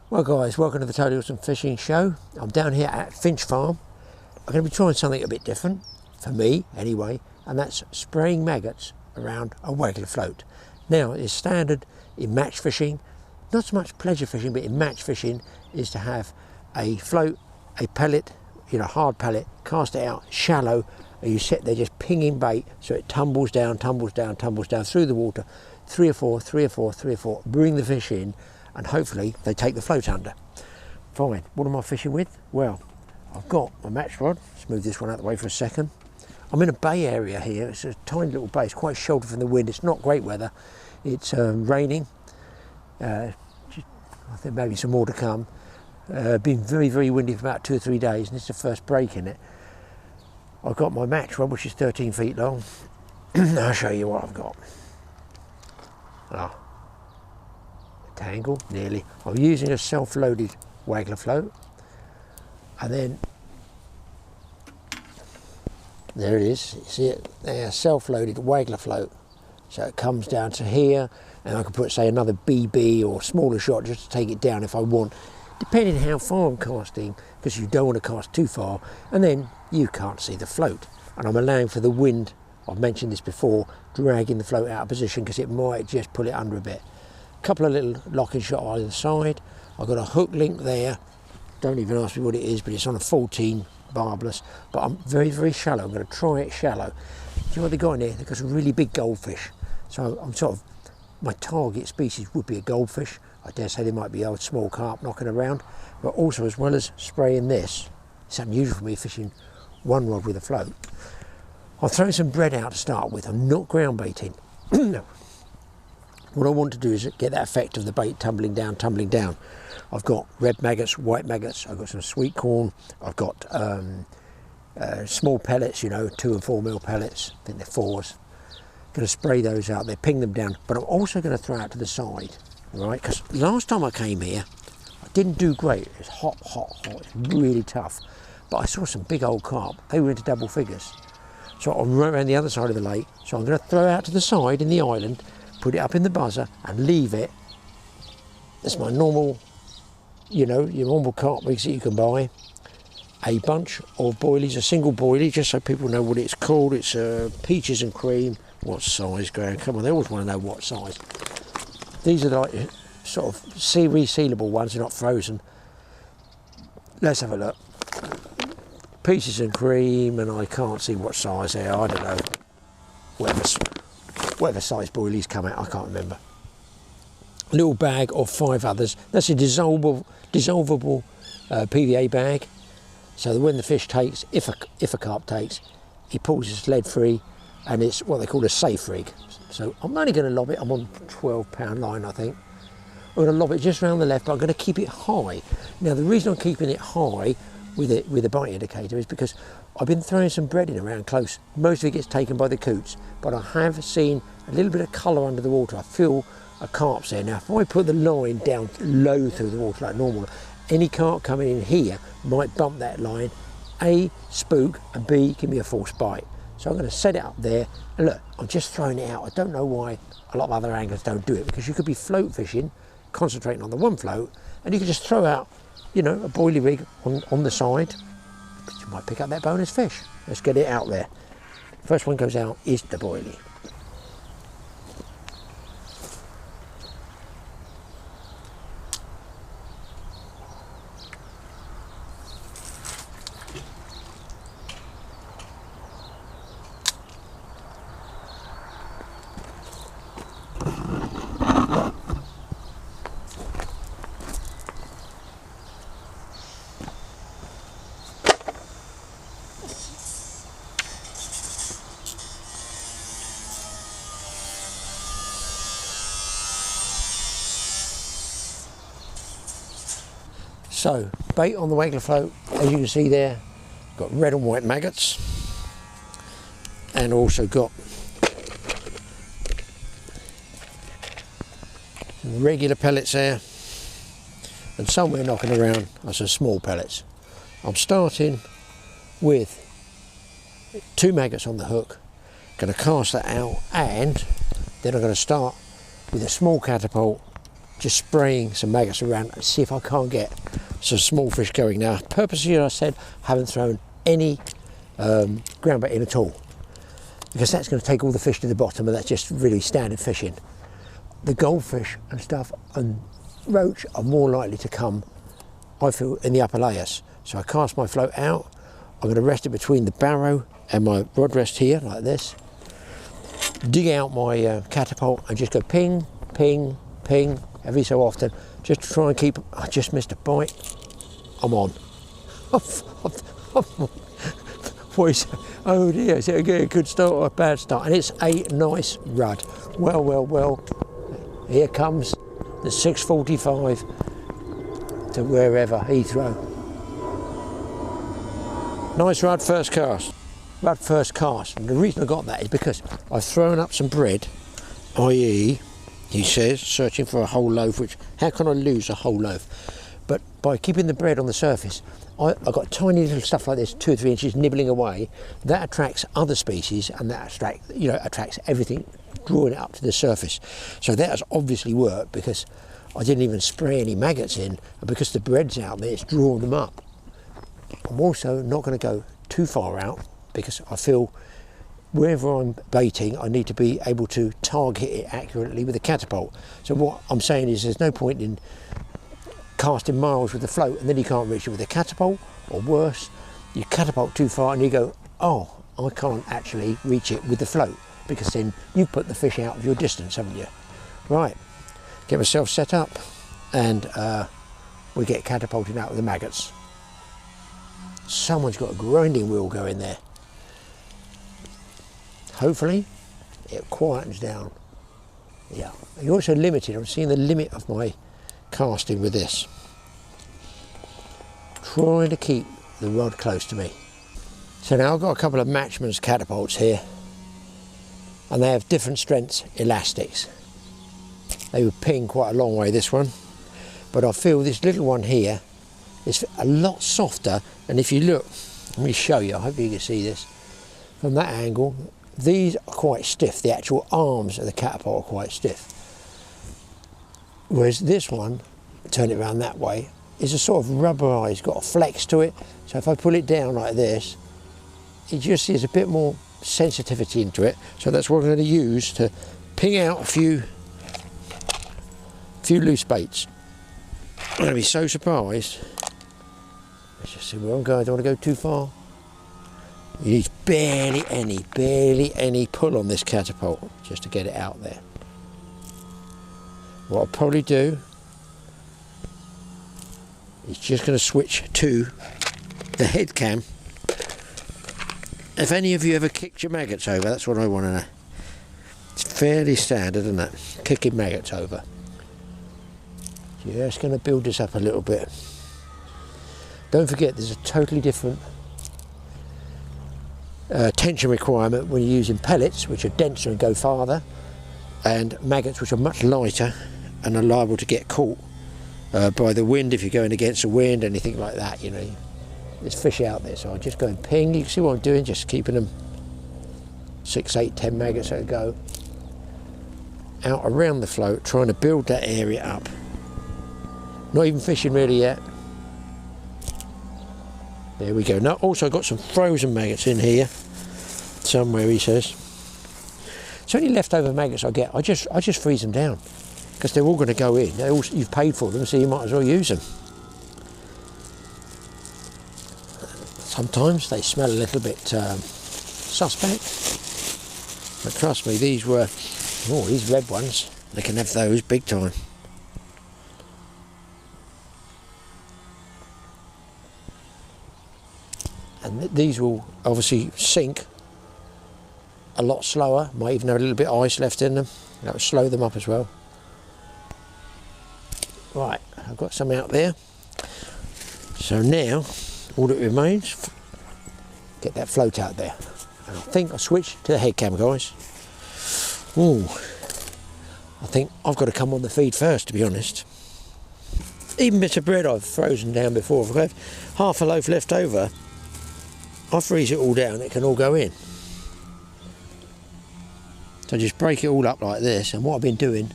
Well guys, welcome to the Totally Awesome Fishing Show. I'm down here at Finch Farm. I'm going to be trying something a bit different, for me anyway, and that's spraying maggots around a waggler float. Now, it's standard in match fishing, not so much pleasure fishing, but in match fishing is to have a float, a pellet, hard pellet, cast it out shallow, and you sit there just pinging bait so it tumbles down through the water, three or four, bring the fish in, and hopefully they take the float under. Fine, what am I fishing with? Well, I've got my match rod. Let's move this one out of the way for a second. I'm in a bay area here. It's a tiny little bay. It's quite sheltered from the wind. It's not great weather. It's raining. I think maybe some more to come. Been very, very windy for about 2 or 3 days, and it's the first break in it. I've got my match rod, which is 13 feet long. I'll show you what I've got. Tangle, nearly. I'm using a self-loaded waggler float, and then there it is. You see it there, self-loaded waggler float. So it comes down to here, and I can put, say, another BB or smaller shot just to take it down if I want, depending how far I'm casting, because you don't want to cast too far, and then you can't see the float. And I'm allowing for the wind, I've mentioned this before, dragging the float out of position because it might just pull it under a bit. Couple of little locking shot on either side. I've got a hook link there. Don't even ask me what it is, but it's on a 14 barbless. But I'm very, very shallow. I'm going to try it shallow. Do you know what they got in here? They've got some really big goldfish. So I'm my target species would be a goldfish. I dare say there might be old small carp knocking around. But also, as well as spraying this, it's unusual for me fishing one rod with a float. I'll throw some bread out to start with. I'm not ground baiting. No. What I want to do is get that effect of the bait tumbling down. I've got red maggots, white maggots, I've got some sweet corn, I've got small pellets, 2 and 4 mil pellets, I think they're 4s. Going to spray those out there, ping them down, but I'm also going to throw out to the side, right? Because last time I came here, I didn't do great. It was hot, it's really tough. But I saw some big old carp, they were into double figures. So I'm right around the other side of the lake, so I'm going to throw out to the side in the island, put it up in the buzzer and leave it. That's my normal, your normal carp rigs that you can buy. A bunch of boilies, a single boilie, just so people know what it's called. It's peaches and cream. What size, Graeme? Come on, they always want to know what size. These are like sort of resealable ones, they're not frozen. Let's have a look. Peaches and cream, and I can't see what size they are, I don't know. Whatever size boilies come out, I can't remember. A little bag of 5 others. That's a dissolvable PVA bag, so that when the fish takes, if a carp takes, he pulls his lead free, and it's what they call a safe rig. So I'm only going to lob it. I'm on 12-pound line, I think. I'm going to lob it just around the left, but I'm going to keep it high. Now the reason I'm keeping it high with a bite indicator is because I've been throwing some breading around close. Most of it gets taken by the coots, but I have seen a little bit of colour under the water. I feel a carp's there. Now if I put the line down low through the water like normal, any carp coming in here might bump that line, A, spook, and B, give me a false bite. So I'm going to set it up there, and look, I'm just throwing it out. I don't know why a lot of other anglers don't do it, because you could be float fishing, concentrating on the one float, and you can just throw out a boilie rig on the side, but you might pick up that bonus fish. Let's get it out there. First one goes out is the boilie. So, bait on the waggler float, as you can see there, got red and white maggots, and also got some regular pellets there, and somewhere knocking around are some small pellets. I'm starting with 2 maggots on the hook, going to cast that out, and then I'm going to start with a small catapult just spraying some maggots around and see if I can't get some small fish going. Now, purposely, I said, I haven't thrown any ground bait in at all, because that's going to take all the fish to the bottom, and that's just really standard fishing. The goldfish and stuff and roach are more likely to come, I feel, in the upper layers. So I cast my float out. I'm going to rest it between the barrow and my rod rest here, like this. Dig out my catapult and just go ping, ping, ping every so often, just to try and keep. I just missed a bite. I'm on. Oh dear, is it a good start or a bad start? And it's a nice rud. Well, well, well. Here comes the 645 to wherever, Heathrow. Nice rud first cast. Rud first cast. And the reason I got that is because I've thrown up some bread, i.e., he says, searching for a whole loaf, which, how can I lose a whole loaf? But by keeping the bread on the surface, I've got tiny little stuff like this, 2 or 3 inches, nibbling away. That attracts other species, and that attracts everything, drawing it up to the surface. So that has obviously worked, because I didn't even spray any maggots in, and because the bread's out there, it's drawn them up. I'm also not going to go too far out, because I feel wherever I'm baiting, I need to be able to target it accurately with a catapult. So what I'm saying is there's no point in casting miles with the float and then you can't reach it with a catapult, or worse, you catapult too far and you go, oh, I can't actually reach it with the float, because then you've put the fish out of your distance, haven't you? Right, get myself set up, and we get catapulted out with the maggots. Someone's got a grinding wheel going there. Hopefully it quietens down. Yeah, you're also limited. I'm seeing the limit of my casting with this. Trying to keep the rod close to me. So now I've got a couple of Matchman's catapults here, and they have different strengths elastics. They would ping quite a long way, this one, but I feel this little one here is a lot softer. And if you look, let me show you, I hope you can see this from that angle. These are quite stiff, the actual arms of the catapult are quite stiff. Whereas this one, turn it around that way, is a sort of rubberized, got a flex to it. So if I pull it down like this, it just is a bit more sensitivity into it. So that's what I'm going to use to ping out a few loose baits. I'm going to be so surprised. Let's just see where I'm going. I don't want to go too far. You need barely any pull on this catapult just to get it out there. What I'll probably do is just going to switch to the head cam. If any of you ever kicked your maggots over, that's what I want to know. It's fairly standard, isn't it? Kicking maggots over. Just going to build this up a little bit. Don't forget, there's a totally different tension requirement when you're using pellets, which are denser and go farther, and maggots, which are much lighter and are liable to get caught by the wind if you're going against the wind, anything like that. You know, there's fish out there, so I'll just go and ping. You can see what I'm doing, just keeping them 6, 8, 10 maggots at a go out around the float, trying to build that area up. Not even fishing really yet. There we go. Now also got some frozen maggots in here somewhere, he says. It's only leftover maggots I get. I just freeze them down, because they're all going to go in. You've paid for them, so you might as well use them. Sometimes they smell a little bit suspect, but trust me, these red ones, they can have those big time. And these will obviously sink a lot slower, might even have a little bit of ice left in them. That will slow them up as well. Right, I've got some out there. So now, all that remains, get that float out there. And I think I'll switch to the head cam, guys. Ooh, I think I've got to come on the feed first, to be honest. Even bits of bread I've frozen down before, if I have half a loaf left over, I freeze it all down, it can all go in. So just break it all up like this, and what I've been doing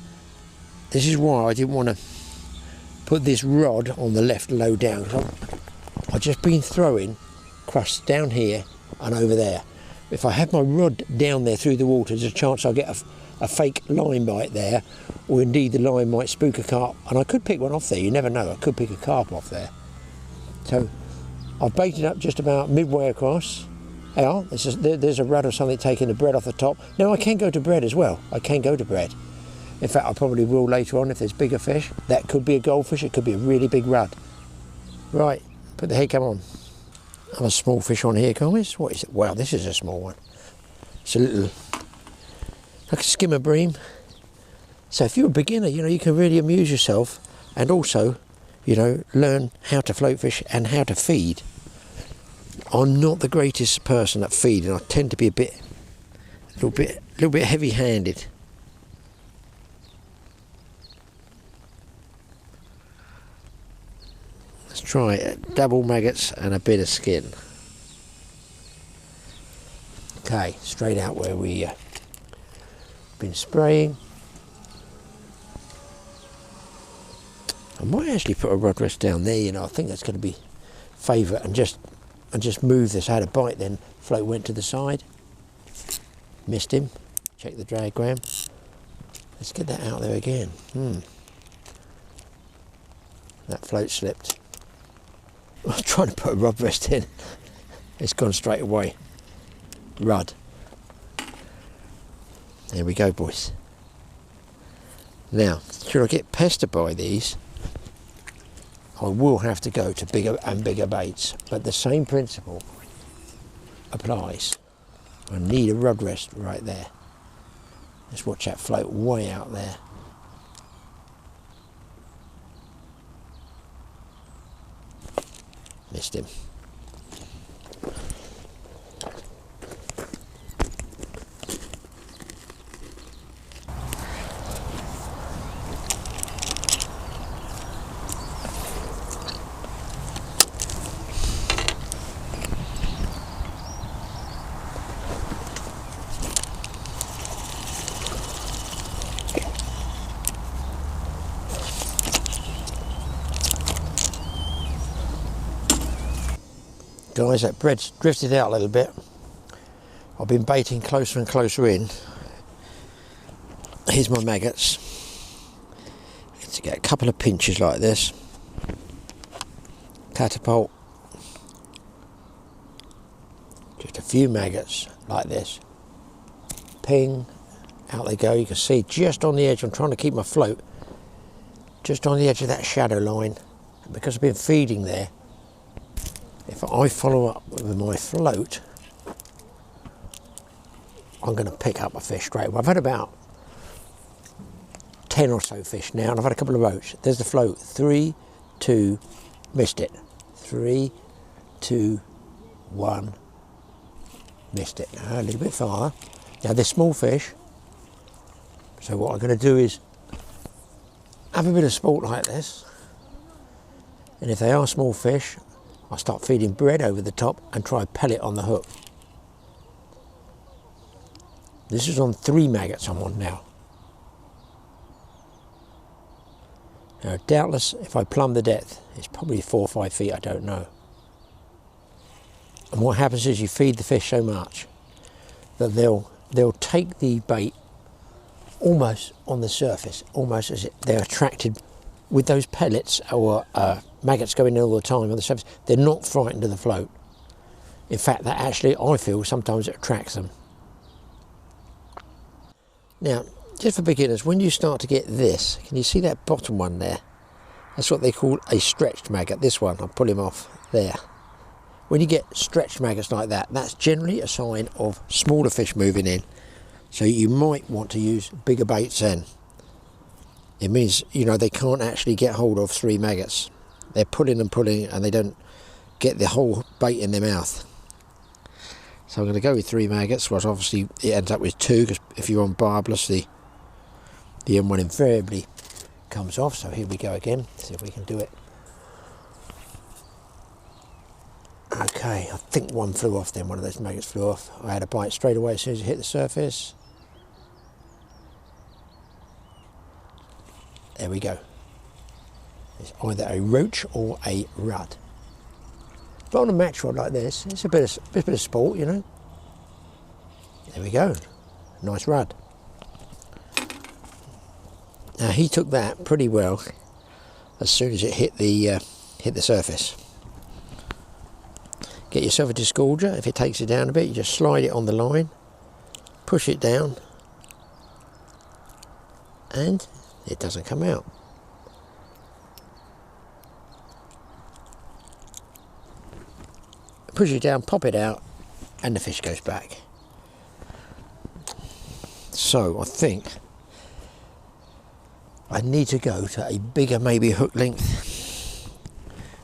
this is why I didn't want to put this rod on the left low down. I've just been throwing crusts down here and over there. If I have my rod down there through the water, there's a chance I'll get a fake line bite there, or indeed the line might spook a carp, and I could pick one off there, you never know, I could pick a carp off there. So I've baited up just about midway across. Now, there's a rud or something taking the bread off the top. Now I can go to bread as well, I can go to bread. In fact, I probably will later on if there's bigger fish. That could be a goldfish, it could be a really big rud. Right, put the head cam on. Have a small fish on here, guys. What is it? Wow, this is a small one. It's a little, like a skimmer bream. So if you're a beginner, you know, you can really amuse yourself and also, you know, learn how to float fish and how to feed. I'm not the greatest person at feeding. I tend to be a little bit heavy-handed. Let's try it. Double maggots and a bit of skin. Okay, straight out where we been spraying. I might actually put a rod rest down there, you know, I think that's going to be favourite, and just move this. I had a bite then, float went to the side. Missed him. Check the drag, Graeme. Let's get that out there again. That float slipped. I was trying to put a rod rest in. It's gone straight away. Rud. There we go, boys. Now, should I get pestered by these, I will have to go to bigger and bigger baits, but the same principle applies. I need a rod rest right there. Let's watch that float way out there. Missed him. Guys, that bread's drifted out a little bit. I've been baiting closer and closer in. Here's my maggots. Let's get a couple of pinches like this. Catapult. Just a few maggots like this. Ping. Out they go. You can see just on the edge. I'm trying to keep my float just on the edge of that shadow line. And because I've been feeding there, if I follow up with my float, I'm going to pick up a fish straight away. I've had about 10 or so fish now, and I've had a couple of roach. There's the float. 3, 2, missed it. 3, 2, 1, missed it. Now, a little bit farther. Now, they're small fish, so what I'm going to do is have a bit of sport like this, and if they are small fish, I start feeding bread over the top and try pellet on the hook. This is on 3 maggots I'm on now. Now doubtless if I plumb the depth, it's probably 4 or 5 feet, I don't know. And what happens is you feed the fish so much that they'll take the bait almost on the surface, almost as if they're attracted with those pellets or maggots going in all the time on the surface. They're not frightened of the float. In fact, that actually, I feel, sometimes it attracts them. Now, just for beginners, when you start to get this, can you see that bottom one there? That's what they call a stretched maggot. This one, I'll pull him off there. When you get stretched maggots like that, that's generally a sign of smaller fish moving in. So you might want to use bigger baits then. It means, you know, they can't actually get hold of 3 maggots. They're pulling and pulling and they don't get the whole bait in their mouth. So I'm going to go with 3 maggots, whereas obviously it ends up with 2, because if you're on barbless, the M1 invariably comes off. So here we go again, see if we can do it. Okay, I think one flew off then, one of those maggots flew off. I had a bite straight away as soon as it hit the surface. There we go. It's either a roach or a rudd. But on a match rod like this, it's a bit of sport, you know. There we go. Nice rudd. Now he took that pretty well as soon as it hit the surface. Get yourself a disgorger. If it takes it down a bit, you just slide it on the line, push it down, and it doesn't come out. Push it down, pop it out, and the fish goes back. So I think I need to go to a bigger maybe hook length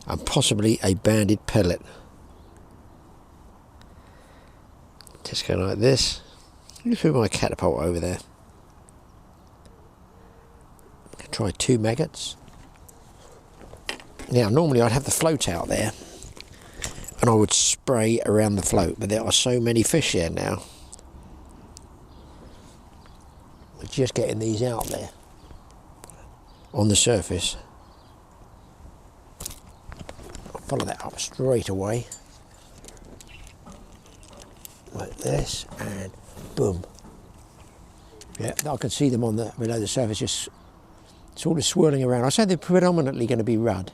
and possibly a banded pellet. Just go like this. Let's put my catapult over there. Try 2 maggots. Now normally I'd have the float out there and I would spray around the float, but there are so many fish here now. We're just getting these out there on the surface. I'll follow that up straight away. Like this, and boom. Yeah, I can see them on the below the surface, just sort of swirling around. I say they're predominantly going to be rudd.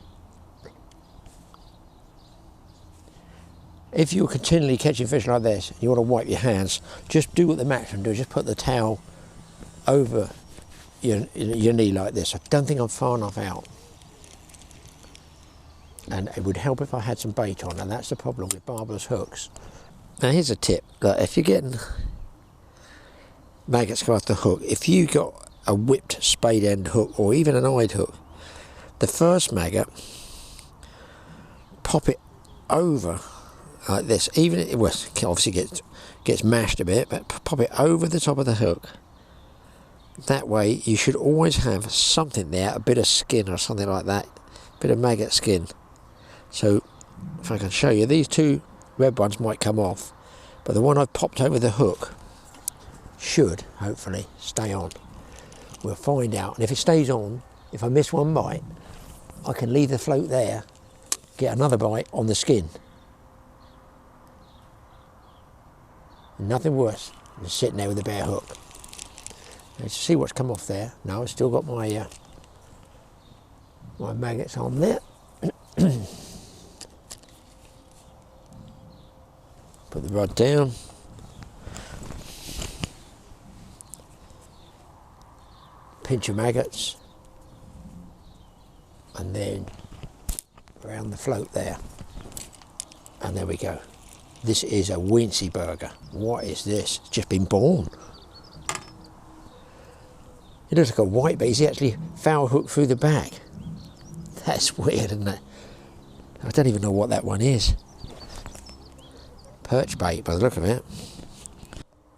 If you're continually catching fish like this and you want to wipe your hands, just do what the Max do. Just put the towel over your knee like this. I don't think I'm far enough out. And it would help if I had some bait on, and that's the problem with barbless hooks. Now here's a tip. Look, if you're getting maggots go off the hook, if you got a whipped spade end hook or even an eyed hook, the first maggot, pop it over like this. Even it obviously gets mashed a bit, but pop it over the top of the hook. That way you should always have something there, a bit of skin or something like that, a bit of maggot skin. So if I can show you, these 2 red ones might come off, but the one I've popped over the hook should hopefully stay on. We'll find out, and if it stays on, if I miss one bite, I can leave the float there, get another bite on the skin. Nothing worse than sitting there with a bare hook. Let's see what's come off there. No, I've still got my my maggots on there. Put the rod down. Pinch your maggots. And then around the float there. And there we go. This is a Wincy burger. What is this? It's just been born. It looks like a white bait. He's actually foul hooked through the back. That's weird, isn't it? I don't even know what that one is. Perch bait by the look of it.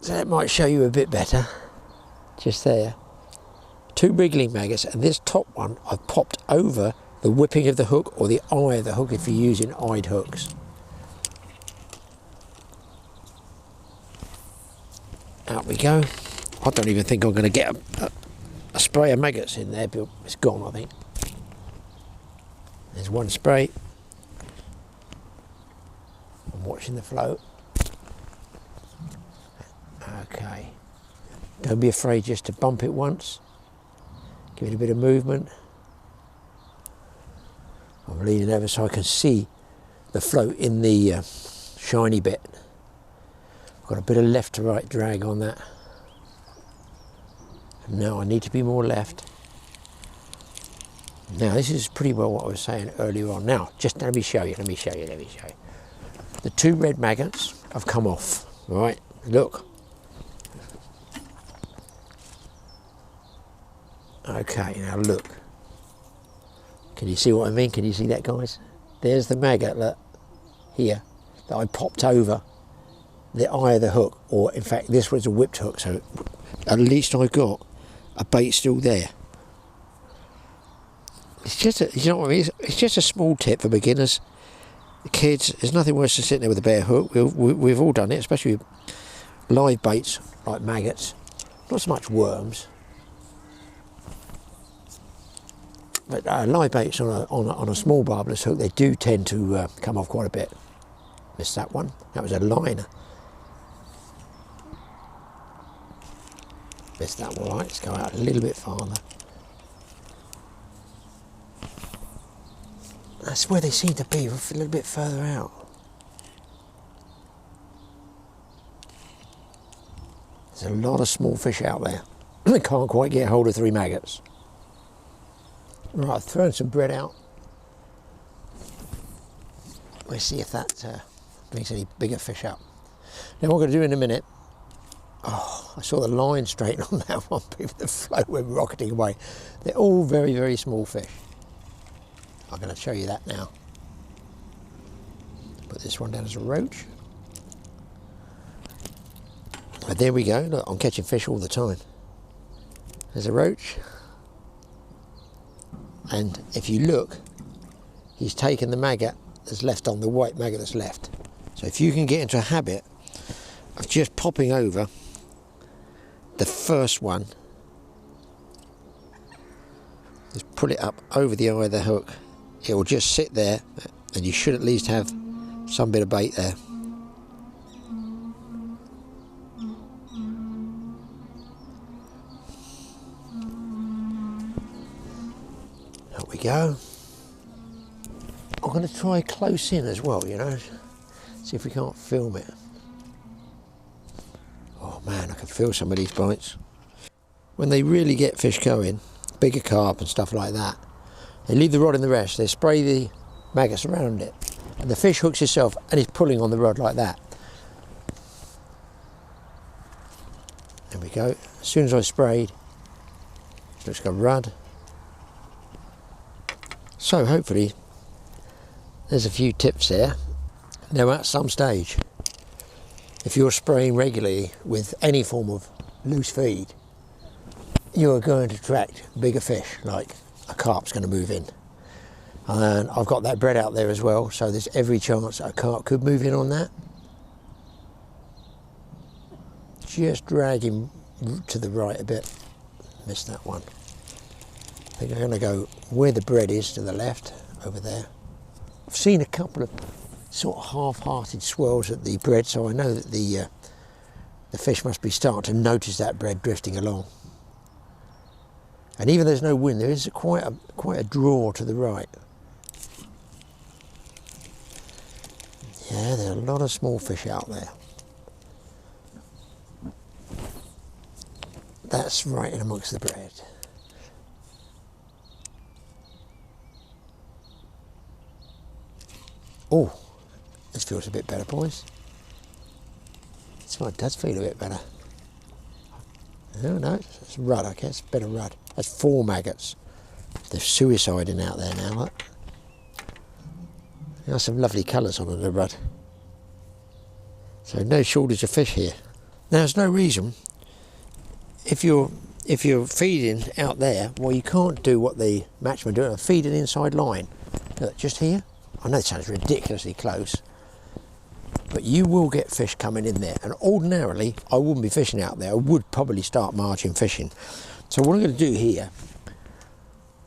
So that might show you a bit better. Just there. 2 wriggling maggots, and this top one I've popped over the whipping of the hook or the eye of the hook if you're using eyed hooks. Out we go. I don't even think I'm going to get a spray of maggots in there, but it's gone, I think. There's one spray. I'm watching the float. Okay. Don't be afraid just to bump it once. Give it a bit of movement. I'm leaning over so I can see the float in the shiny bit. I've got a bit of left to right drag on that. Now I need to be more left. Now this is pretty well what I was saying earlier on. Now, just let me show you. The 2 red maggots have come off, right? Look. Okay, now look. Can you see what I mean? Can you see that, guys? There's the maggot, look, here, that I popped over the eye of the hook, or in fact this was a whipped hook, so at least I've got a bait still there. It's just a, you know what I mean? It's just a small tip for beginners. The kids, there's nothing worse than sitting there with a bare hook. We've all done it, especially with live baits like maggots. Not so much worms. But live baits on a small barbless hook, they do tend to come off quite a bit. Missed that one. That was a liner. Missed that one. Right, let's go out a little bit farther. That's where they seem to be, a little bit further out. There's a lot of small fish out there. They can't quite get hold of 3 maggots. Right, I've thrown some bread out. Let's see if that brings any bigger fish up. Now what I'm going to do in a minute, oh, I saw the line straighten on that one, the float went rocketing away. They're all very, very small fish. I'm going to show you that now. Put this one down as a roach. But there we go, look, I'm catching fish all the time. There's a roach. And if you look, he's taken the maggot that's left on, the white maggot that's left. So if you can get into a habit of just popping over the first one, just pull it up over the eye of the hook, it will just sit there and you should at least have some bit of bait there. There we go. I'm going to try close in as well, you know, see if we can't film it. Oh man, I can feel some of these bites. When they really get fish going, bigger carp and stuff like that, they leave the rod in the rest, they spray the maggots around it, and the fish hooks itself and is pulling on the rod like that. There we go. As soon as I sprayed, it looks like a rud. So hopefully there's a few tips there. Now at some stage, if you're spraying regularly with any form of loose feed, you are going to attract bigger fish, like a carp's going to move in. And I've got that bread out there as well, so there's every chance a carp could move in on that. Just drag him to the right a bit. Missed that one. I think I'm going to go where the bread is to the left, over there. I've seen a couple of sort of half-hearted swirls at the bread, so I know that the fish must be starting to notice that bread drifting along. And even though there's no wind, there is quite a draw to the right. Yeah, there are a lot of small fish out there. That's right in amongst the bread. Oh, this feels a bit better, boys. This one does feel a bit better. No, it's rud, I guess, better rud. That's 4 maggots. They're suiciding out there now, look. There are some lovely colours on the rud. So no shortage of fish here. Now there's no reason, if you're feeding out there, well you can't do what the matchman do, feed an inside line. Look, just here. I know it sounds ridiculously close, but you will get fish coming in there, and ordinarily I wouldn't be fishing out there. I would probably start margin fishing. So what I'm going to do here,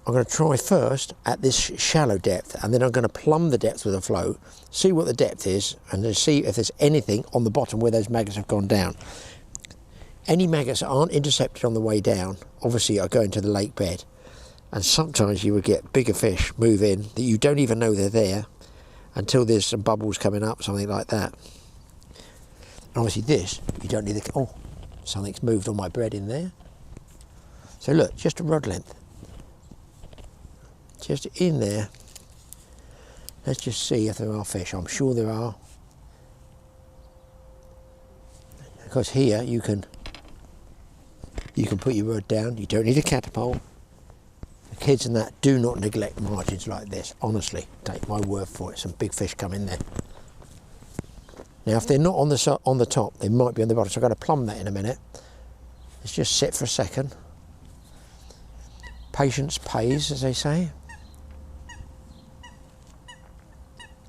I'm going to try first at this shallow depth, and then I'm going to plumb the depth with a float, see what the depth is, and then see if there's anything on the bottom where those maggots have gone down. Any maggots that aren't intercepted on the way down obviously are going to the lake bed, and sometimes you would get bigger fish move in that you don't even know they're there until there's some bubbles coming up, something like that. And obviously this, you don't need the, oh, something's moved on my bread in there. So look, just a rod length. Just in there. Let's just see if there are fish. I'm sure there are. Because here you can put your rod down. You don't need a catapult. The kids and that do not neglect margins like this. Honestly, take my word for it. Some big fish come in there. Now, if they're not on the top, they might be on the bottom. So I'm going to plumb that in a minute. Let's just sit for a second. Patience pays, as they say.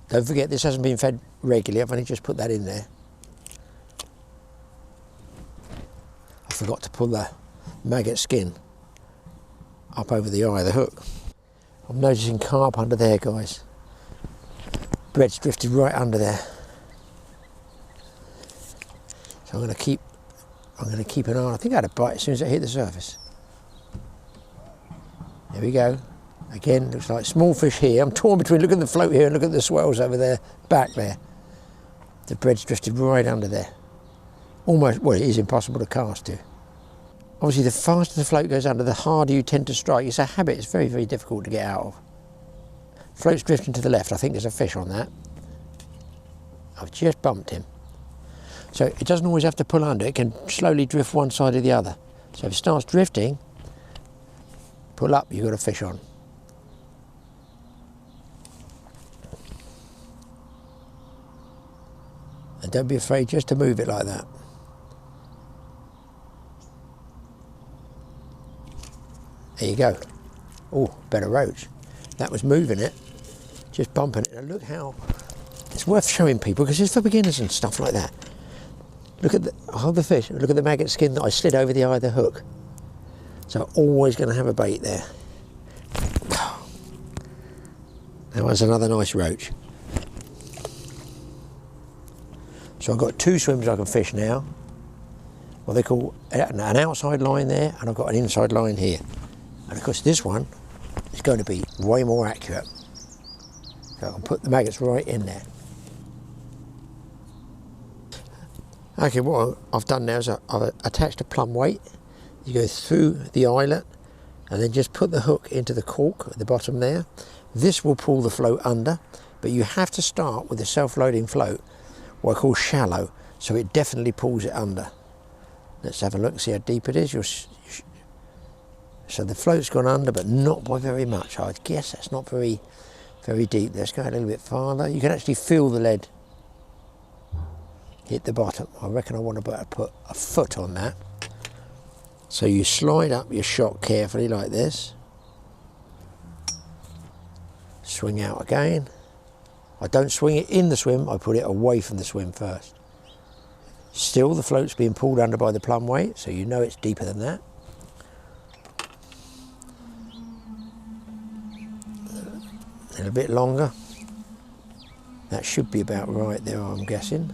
Don't forget, this hasn't been fed regularly. I've only just put that in there. I forgot to pull the maggot skin up over the eye of the hook. I'm noticing carp under there, guys. Bread's drifted right under there. So I'm going to keep an eye on. I think I had a bite as soon as it hit the surface. There we go. Again, looks like small fish here. I'm torn between look at the float here and look at the swells over there, back there. The bread's drifted right under there. Almost, well, it is impossible to cast to. Obviously, the faster the float goes under, the harder you tend to strike. It's a habit, it's very, very difficult to get out of. Float's drifting to the left. I think there's a fish on that. I've just bumped him. So it doesn't always have to pull under, it can slowly drift one side or the other. So if it starts drifting, pull up, you've got a fish on. And don't be afraid just to move it like that. There you go. Oh, better roach. That was moving it, just bumping it. And look how, it's worth showing people because it's for beginners and stuff like that. Look at the, hold the fish, look at the maggot skin that I slid over the eye of the hook. So I'm always going to have a bait there. That was another nice roach. So I've got two swims I can fish now. What they call an outside line there, and I've got an inside line here. And of course this one is going to be way more accurate. So I can put the maggots right in there. Okay, what I've done now is I've attached a plumb weight. You go through the eyelet and then just put the hook into the cork at the bottom there. This will pull the float under, but you have to start with a self-loading float, what I call shallow, so it definitely pulls it under. Let's have a look and see how deep it is. So the float's gone under, but not by very much. I guess that's not very, very deep. Let's go a little bit farther. You can actually feel the lead hit the bottom. I reckon I want to put a foot on that. So you slide up your shot carefully like this. Swing out again. I don't swing it in the swim, I put it away from the swim first. Still the float's being pulled under by the plumb weight, so you know it's deeper than that. A little bit longer. That should be about right there, I'm guessing.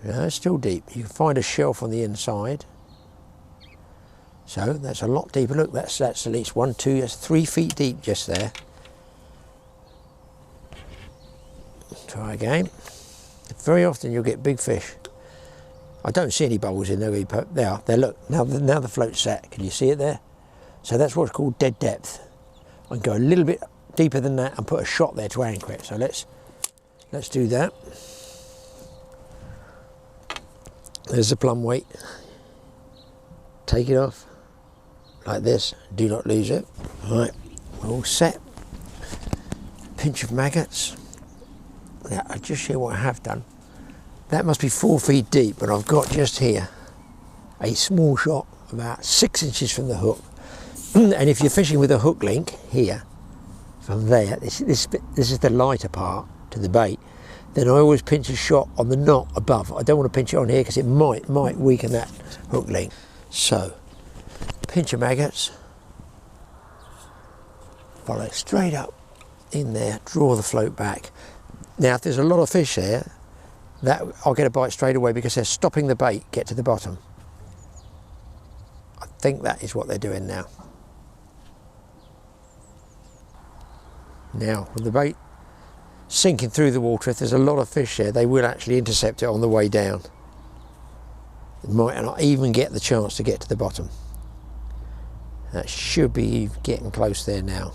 No, it's still deep. You can find a shelf on the inside. So that's a lot deeper. Look, that's at least 1, 2, that's 3 feet deep just there. Try again. Very often you'll get big fish. I don't see any bubbles in there. They are. There, look. Now the float's set. Can you see it there? So that's what's called dead depth. I can go a little bit deeper than that and put a shot there to anchor it. So let's do that. There's the plumb weight. Take it off like this. Do not lose it. All right, we're all set. Pinch of maggots. Now I'll just show you what I have done. That must be 4 feet deep, but I've got just here a small shot about 6 inches from the hook. And if you're fishing with a hook link here, from there, this is the lighter part to the bait, then I always pinch a shot on the knot above. I don't want to pinch it on here because it might weaken that hook link. So, pinch of maggots, follow straight up in there, draw the float back. Now if there's a lot of fish there, I'll get a bite straight away because they're stopping the bait get to the bottom. I think that is what they're doing now. Now with the bait sinking through the water, if there's a lot of fish there, they will actually intercept it on the way down. It might not even get the chance to get to the bottom. That should be getting close there now.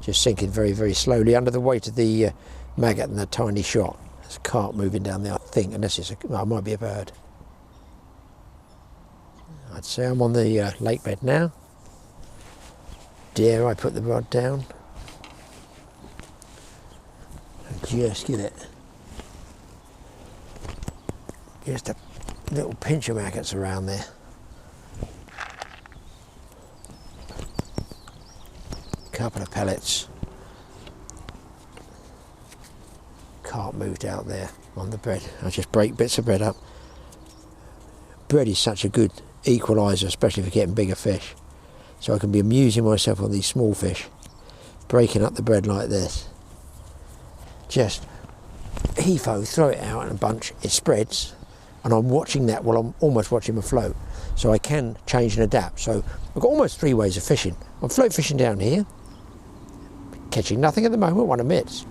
Just sinking very, very slowly under the weight of the maggot and that tiny shot. There's a carp moving down there, I think, unless it's it might be a bird. I'd say I'm on the lake bed now. Dare I put the rod down? And just give it just a little pinch of maggots around there. Couple of pellets. Carp moved out there on the bread. I just break bits of bread up. Bread is such a good equaliser, especially for getting bigger fish. So I can be amusing myself on these small fish, breaking up the bread like this. Just heave-ho, throw it out in a bunch, it spreads, and I'm watching that while I'm almost watching them float. So I can change and adapt. So I've got almost 3 ways of fishing. I'm float fishing down here, catching nothing at the moment, one admits.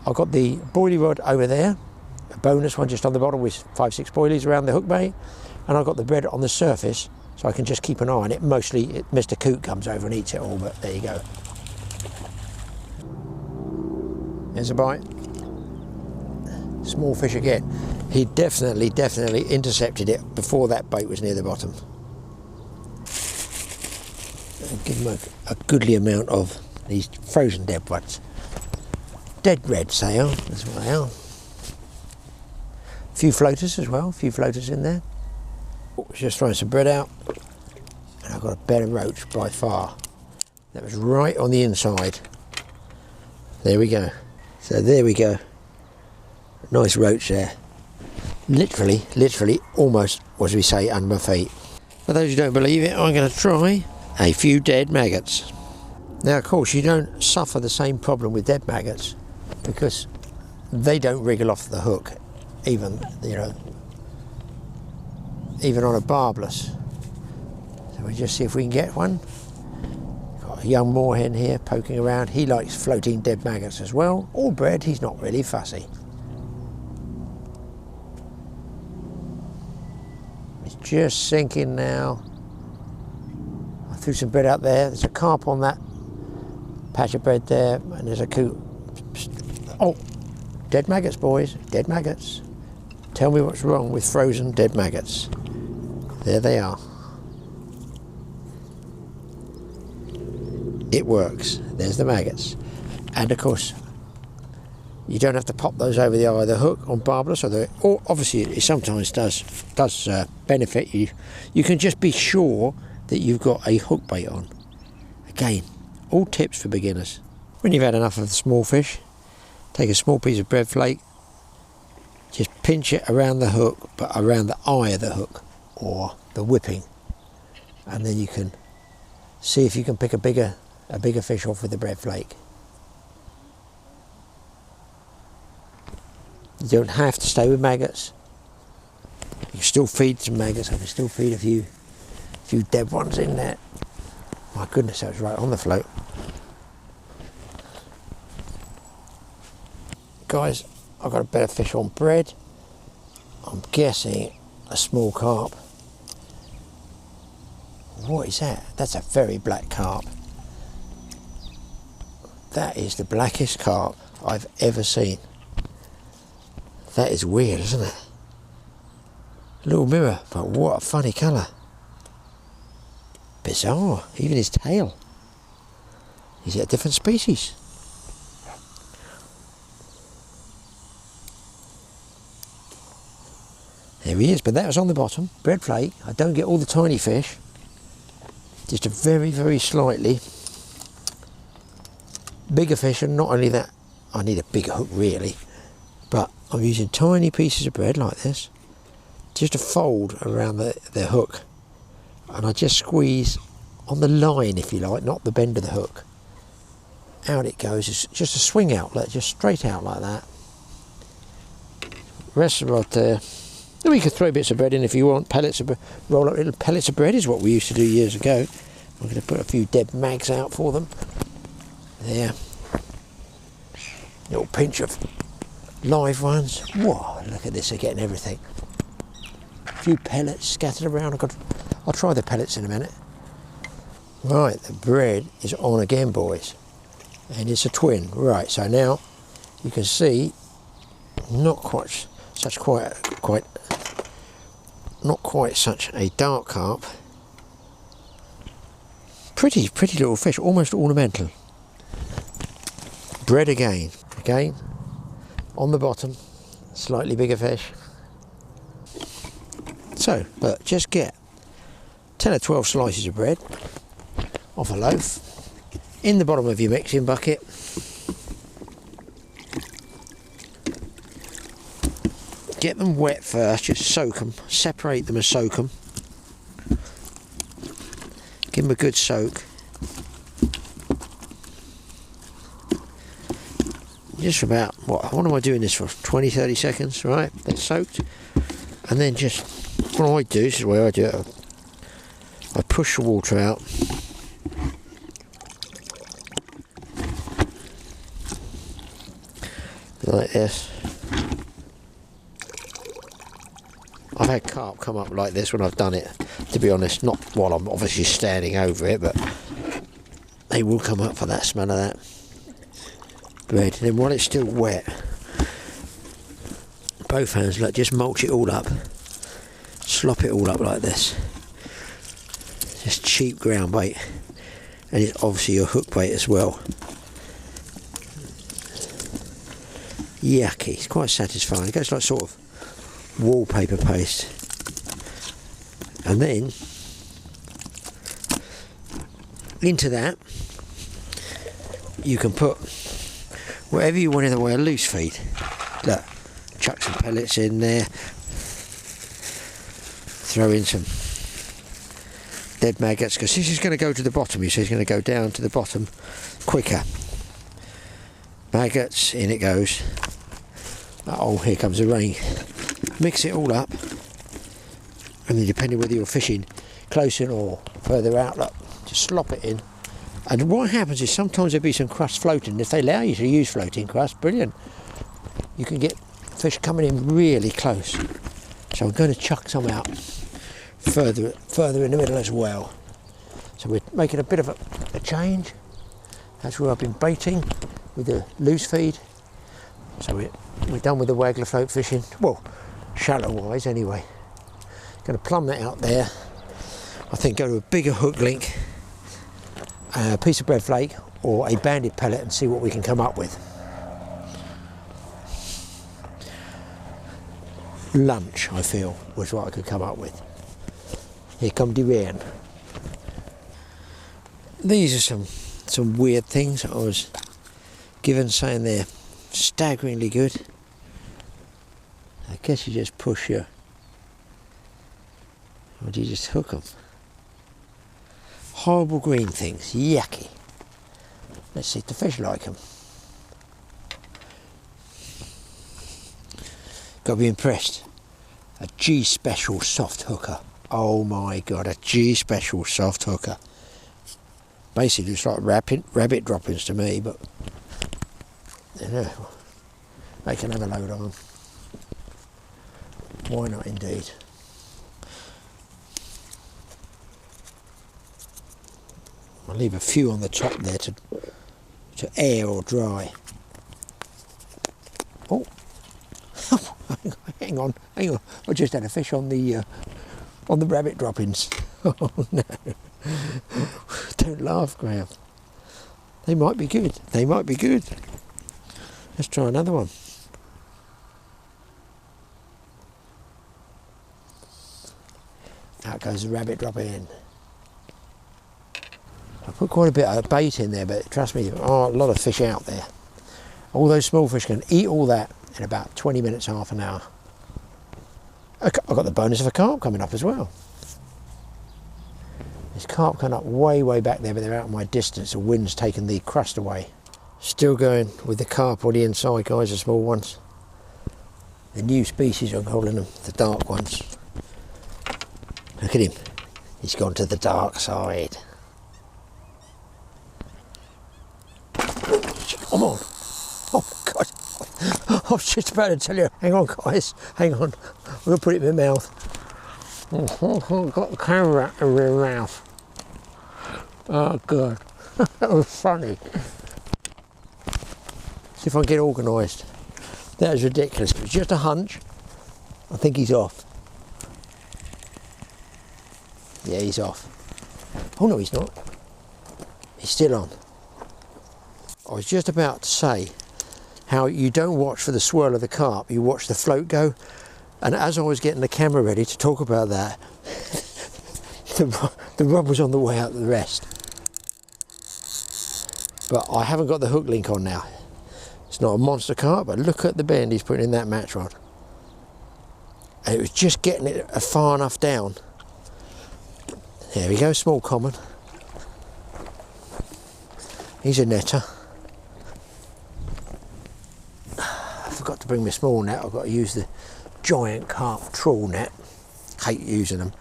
I've got the boilie rod over there, a bonus one just on the bottom with 5-6 boilies around the hook bait, and I've got the bread on the surface, so I can just keep an eye on it. Mostly Mr. Coot comes over and eats it all, but there you go. There's a bite. Small fish again. He definitely intercepted it before that bait was near the bottom. I'll give him a goodly amount of these frozen dead ones. Dead reds they are, that's what they are. A few floaters as well, a few floaters in there. Just throwing some bread out, and I've got a better roach by far. That was right on the inside. There we go. So there we go. Nice roach there. Literally, almost, as we say, under my feet. For those who don't believe it, I'm going to try a few dead maggots. Now, of course, you don't suffer the same problem with dead maggots because they don't wriggle off the hook, even, you know, even on a barbless. So we just see if we can get one. Got a young moorhen here poking around. He likes floating dead maggots as well. All bread, he's not really fussy. It's just sinking now. I threw some bread out there. There's a carp on that patch of bread there, and there's a coot. Oh, dead maggots, boys, dead maggots. Tell me what's wrong with frozen dead maggots. There they are. It works. There's the maggots. And of course, you don't have to pop those over the eye of the hook on barbless, or obviously it sometimes does benefit you. You can just be sure that you've got a hook bait on. Again, all tips for beginners. When you've had enough of the small fish, take a small piece of bread flake, just pinch it around the hook, but around the eye of the hook, or the whipping, and then you can see if you can pick a bigger fish off with the bread flake. You don't have to stay with maggots. You can still feed some maggots. I can still feed a few dead ones in there. My goodness, that was right on the float. Guys, I've got a better fish on bread. I'm guessing a small carp. What is that? That's a very black carp. That is the blackest carp I've ever seen. That is weird, isn't it? A little mirror, but what a funny colour. Bizarre, even his tail. Is it a different species? There he is, but that was on the bottom, bread flake. I don't get all the tiny fish. Just a very slightly bigger fish, and not only that, I need a bigger hook really, but I'm using tiny pieces of bread like this, just to fold around the hook, and I just squeeze on the line, if you like, not the bend of the hook. Out it goes. It's just a swing outlet, just straight out like that. Rest of the rod there. Then we could throw bits of bread in if you want. Pellets of roll up little pellets of bread is what we used to do years ago. I'm going to put a few dead mags out for them. There. Little pinch of live ones. Whoa, look at this, they're getting everything. A few pellets scattered around. I'll try the pellets in a minute. Right, the bread is on again, boys. And it's a twin. Right, so now you can see not quite such a dark carp. Pretty little fish, almost ornamental. Bread again, on the bottom, slightly bigger fish. So, look, just get 10 or 12 slices of bread off a loaf in the bottom of your mixing bucket. Get them wet first, just soak them, separate them and soak them. Give them a good soak. Just for about, what am I doing this for? 20-30 seconds, right? They're soaked. And then just, what I do, this is the way I do it. I push the water out. Like this. I've had carp come up like this when I've done it, to be honest, not while I'm obviously standing over it, but they will come up for that smell of that bread. And then while it's still wet, both hands, look, just mulch it all up, slop it all up like this. Just cheap ground bait, and it's obviously your hook bait as well. Yucky, it's quite satisfying. It goes like sort of wallpaper paste. And then into that you can put whatever you want in the way of loose feed. Look, chuck some pellets in there, throw in some dead maggots, because this is going to go to the bottom. You see, it's going to go down to the bottom quicker. Maggots, in it goes. Oh, here comes the rain. Mix it all up, and then depending whether you're fishing close in or further out, look, just slop it in. And what happens is sometimes there'll be some crust floating. If they allow you to use floating crust, brilliant. You can get fish coming in really close. So I'm going to chuck some out further in the middle as well. So we're making a bit of a change. That's where I've been baiting with the loose feed. So we're done with the waggler float fishing. Well, shallow wise anyway. Going to plumb that out there. I think go to a bigger hook link, a piece of bread flake or a banded pellet, and see what we can come up with. Lunch, I feel, was what I could come up with. Here come the rain. These are some weird things I was given, saying they're staggeringly good. I guess you just push your, or do you just hook them? Horrible green things, yucky. Let's see if the fish like them. Got to be impressed. A G Special soft hooker. Oh my god, a G Special soft hooker. Basically it's like rabbit droppings to me, but you know, they can have a load on. Why not indeed? I'll leave a few on the top there to air or dry. Oh, hang on. I just had a fish on the rabbit droppings. Oh no! Don't laugh, Graeme. They might be good. They might be good. Let's try another one. Out goes the rabbit dropping. I put quite a bit of bait in there, but trust me, a lot of fish out there. All those small fish can eat all that in about 20 minutes, half an hour. I've got the bonus of a carp coming up as well. There's carp coming up way back there, but they're out of my distance. The wind's taken the crust away. Still going with the carp on the inside, guys, the small ones. The new species, I'm calling them, the dark ones. Look at him. He's gone to the dark side. Come on. Oh God. I was just about to tell you. Hang on, guys. Hang on. I'm going to put it in my mouth. I've got the camera in my mouth. Oh God. That was funny. See if I can get organised. That was ridiculous. It was just a hunch. I think he's off. Yeah, he's off. Oh no, he's not. He's still on. I was just about to say how you don't watch for the swirl of the carp, you watch the float go. And as I was getting the camera ready to talk about that, the rod was on the way out of the rest. But I haven't got the hook link on now. It's not a monster carp, but look at the bend he's putting in that match rod. And it was just getting it far enough down. There we go, small common. He's a netter. I forgot to bring my small net. I've got to use the giant carp trawl net. Hate using them.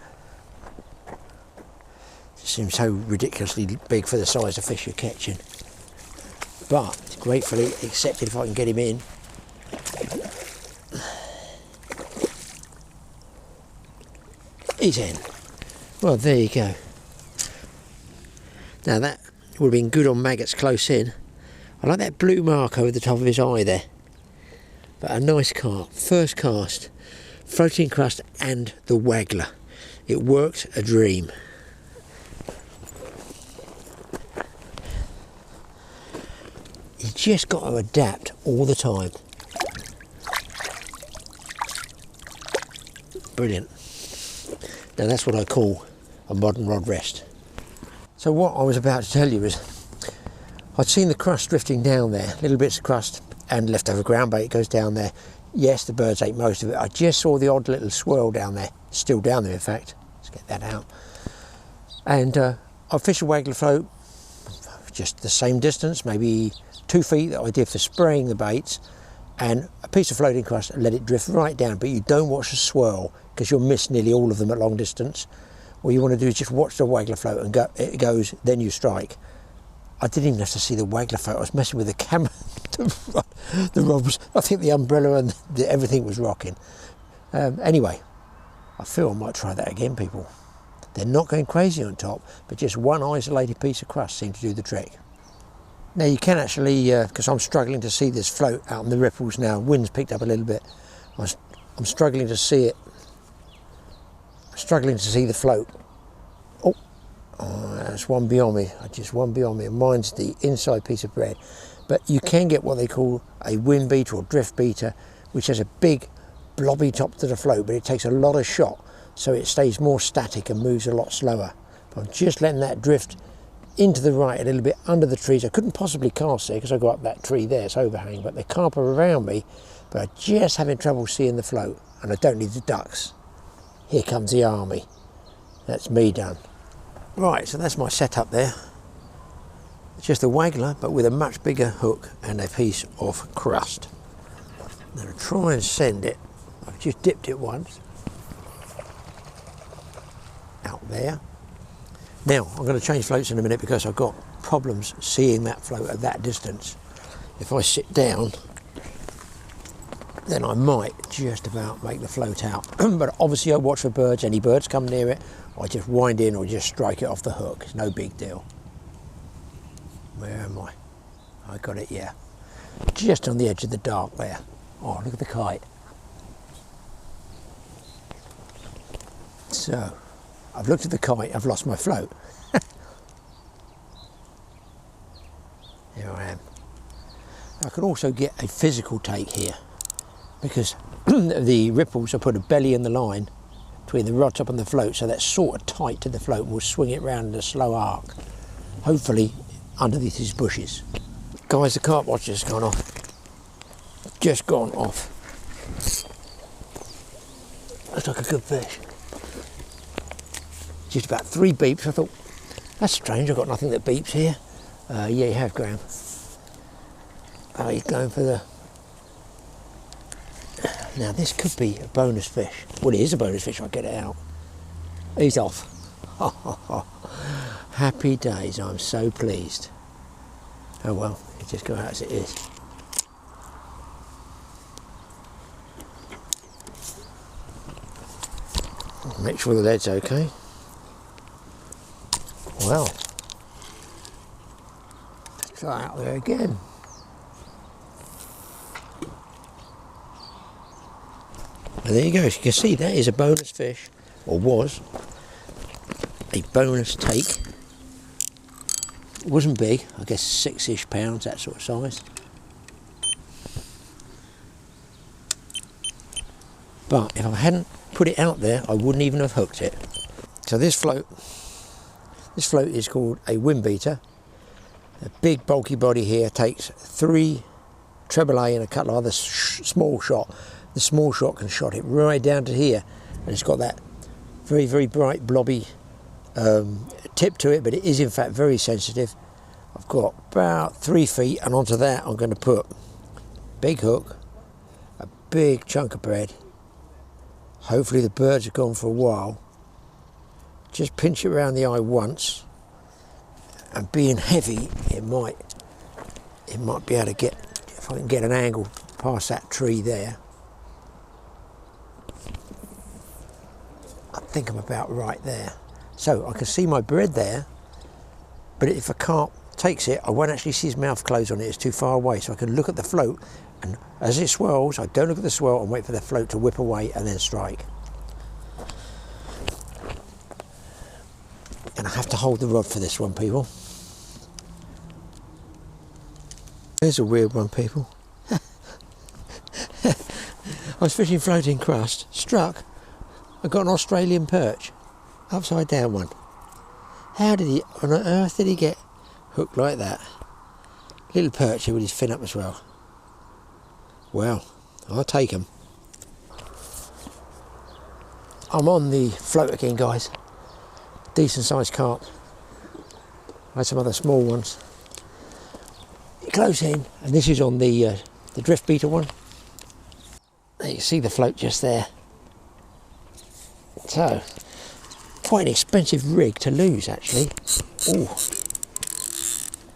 It seems so ridiculously big for the size of fish you're catching. But it's gratefully accepted if I can get him in. He's in. Well, there you go. Now that would have been good on maggots close in. I like that blue mark over the top of his eye there. But a nice carp, first cast, floating crust and the waggler. It worked a dream. You just got to adapt all the time. Brilliant. Now that's what I call a modern rod rest. So what I was about to tell you is, I'd seen the crust drifting down there, little bits of crust and leftover ground bait goes down there. Yes, the birds ate most of it. I just saw the odd little swirl down there, still down there in fact. Let's get that out. And I fished a waggler float, just the same distance, maybe 2 feet that I did for spraying the baits, and a piece of floating crust and let it drift right down. But you don't watch the swirl because you'll miss nearly all of them at long distance. All you want to do is just watch the waggler float and go, it goes, then you strike. I didn't even have to see the waggler float. I was messing with the camera. The rod was, I think the umbrella and everything was rocking. Anyway, I feel I might try that again, people. They're not going crazy on top, but just one isolated piece of crust seemed to do the trick. Now you can actually, because I'm struggling to see this float out in the ripples now, wind's picked up a little bit. I'm struggling to see it. I'm struggling to see the float. Oh, that's one beyond me, just one beyond me. Mine's the inside piece of bread. But you can get what they call a wind beater or drift beater, which has a big blobby top to the float, but it takes a lot of shot, so it stays more static and moves a lot slower. But I'm just letting that drift into the right a little bit under the trees. I couldn't possibly cast there because I got up that tree there, it's overhang, but the carp are around me, but I'm just having trouble seeing the float, and I don't need the ducks. Here comes the army. That's me done. Right, so that's my setup there. It's just a waggler, but with a much bigger hook and a piece of crust. I'm going to try and send it. I've just dipped it once. Out there. Now, I'm going to change floats in a minute because I've got problems seeing that float at that distance. If I sit down, then I might just about make the float out. But obviously I watch for birds. Any birds come near it, I just wind in or just strike it off the hook. It's no big deal. Where am I? I got it, yeah. Just on the edge of the dark there. Oh, look at the kite. So, I've looked at the kite, I've lost my float. Here I am. I can also get a physical take here, because the ripples, I put a belly in the line between the rod top and the float, so that's sort of tight to the float, and we'll swing it round in a slow arc. Hopefully underneath these bushes. Guys, the carp watcher's gone off. Just gone off. Looks like a good fish. Just about 3 beeps. I thought, that's strange, I've got nothing that beeps here. Yeah, you have, Graeme. Oh, he's going for the... Now this could be a bonus fish. Well, it is a bonus fish, I'll get it out. He's off. Happy days, I'm so pleased. Oh well, it just go out as it is. Make sure the lead's okay. Well, let's try out there again. And there you go, as you can see that is a bonus fish, or was a bonus take. It wasn't big, I guess 6-ish pounds, that sort of size. But if I hadn't put it out there, I wouldn't even have hooked it. So this float is called a wind beater. A big bulky body here takes 3 treble A and a couple of other small shot. The small shot can shot it right down to here, and it's got that very, very bright blobby tip to it, but it is in fact very sensitive. I've got about 3 feet, and onto that I'm going to put big hook, a big chunk of bread. Hopefully the birds are gone for a while. Just pinch it around the eye once, and being heavy, it might be able to get, if I can get an angle past that tree there. I think I'm about right there. So I can see my bread there, but if a carp takes it, I won't actually see his mouth close on it, it's too far away, so I can look at the float, and as it swirls, I don't look at the swirl and wait for the float to whip away and then strike. And I have to hold the rod for this one, people. Here's a weird one, people. I was fishing floating crust, struck, I got an Australian perch, upside down one. How did he, on earth did he get hooked like that? Little perch here with his fin up as well. Well, I'll take him. I'm on the float again, guys. Decent sized carp. I had some other small ones. Close in, and this is on the drift beater one. You can see the float just there. So, quite an expensive rig to lose, actually.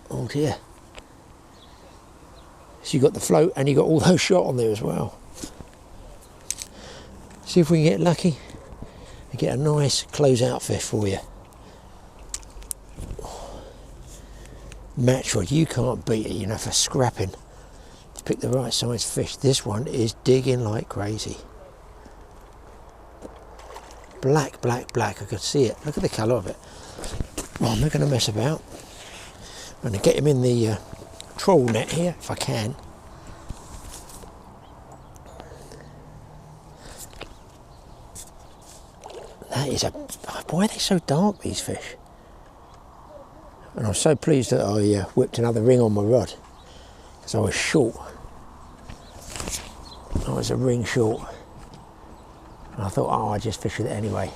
Oh dear. So you got the float and you got all those shot on there as well. See if we can get lucky and get a nice close-out fish for you. Match rod, you can't beat it, you know, for scrapping. To pick the right size fish. This one is digging like crazy. Black, black, black, I could see it. Look at the colour of it. Well, I'm not going to mess about. I'm going to get him in the trawl net here, if I can. That is a... Why are they so dark, these fish? And I'm so pleased that I whipped another ring on my rod, because I was short. I was a ring short. And I thought, oh, I just fish with it anyway.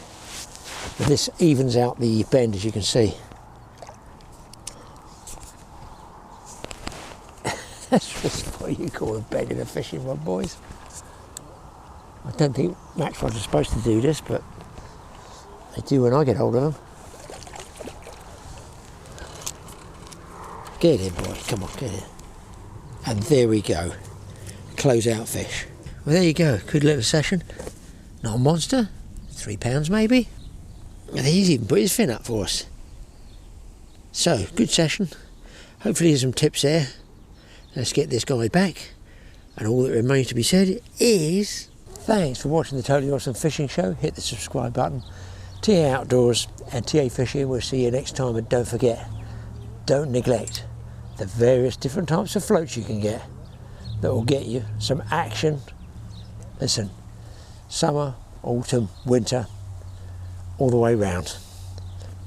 But this evens out the bend, as you can see. That's just what you call a bend in a fishing rod, boys. I don't think match rods are supposed to do this, but they do when I get hold of them. Get in, boy, come on, get in. And there we go, close out fish. Well, there you go, good little session. Not a monster, £3 maybe. And he's even put his fin up for us. So, good session. Hopefully there's some tips there. Let's get this guy back. And all that remains to be said is, thanks for watching the Totally Awesome Fishing Show. Hit the subscribe button. TA Outdoors and TA Fishing. We'll see you next time, and don't forget, don't neglect the various different types of floats you can get that will get you some action. Listen, summer, autumn, winter, all the way round.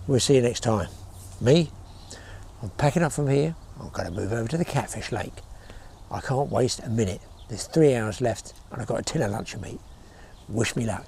We'll see you next time. Me, I'm packing up from here. I'm going to move over to the catfish lake. I can't waste a minute. There's 3 hours left and I've got a tin of lunch to meet. Wish me luck.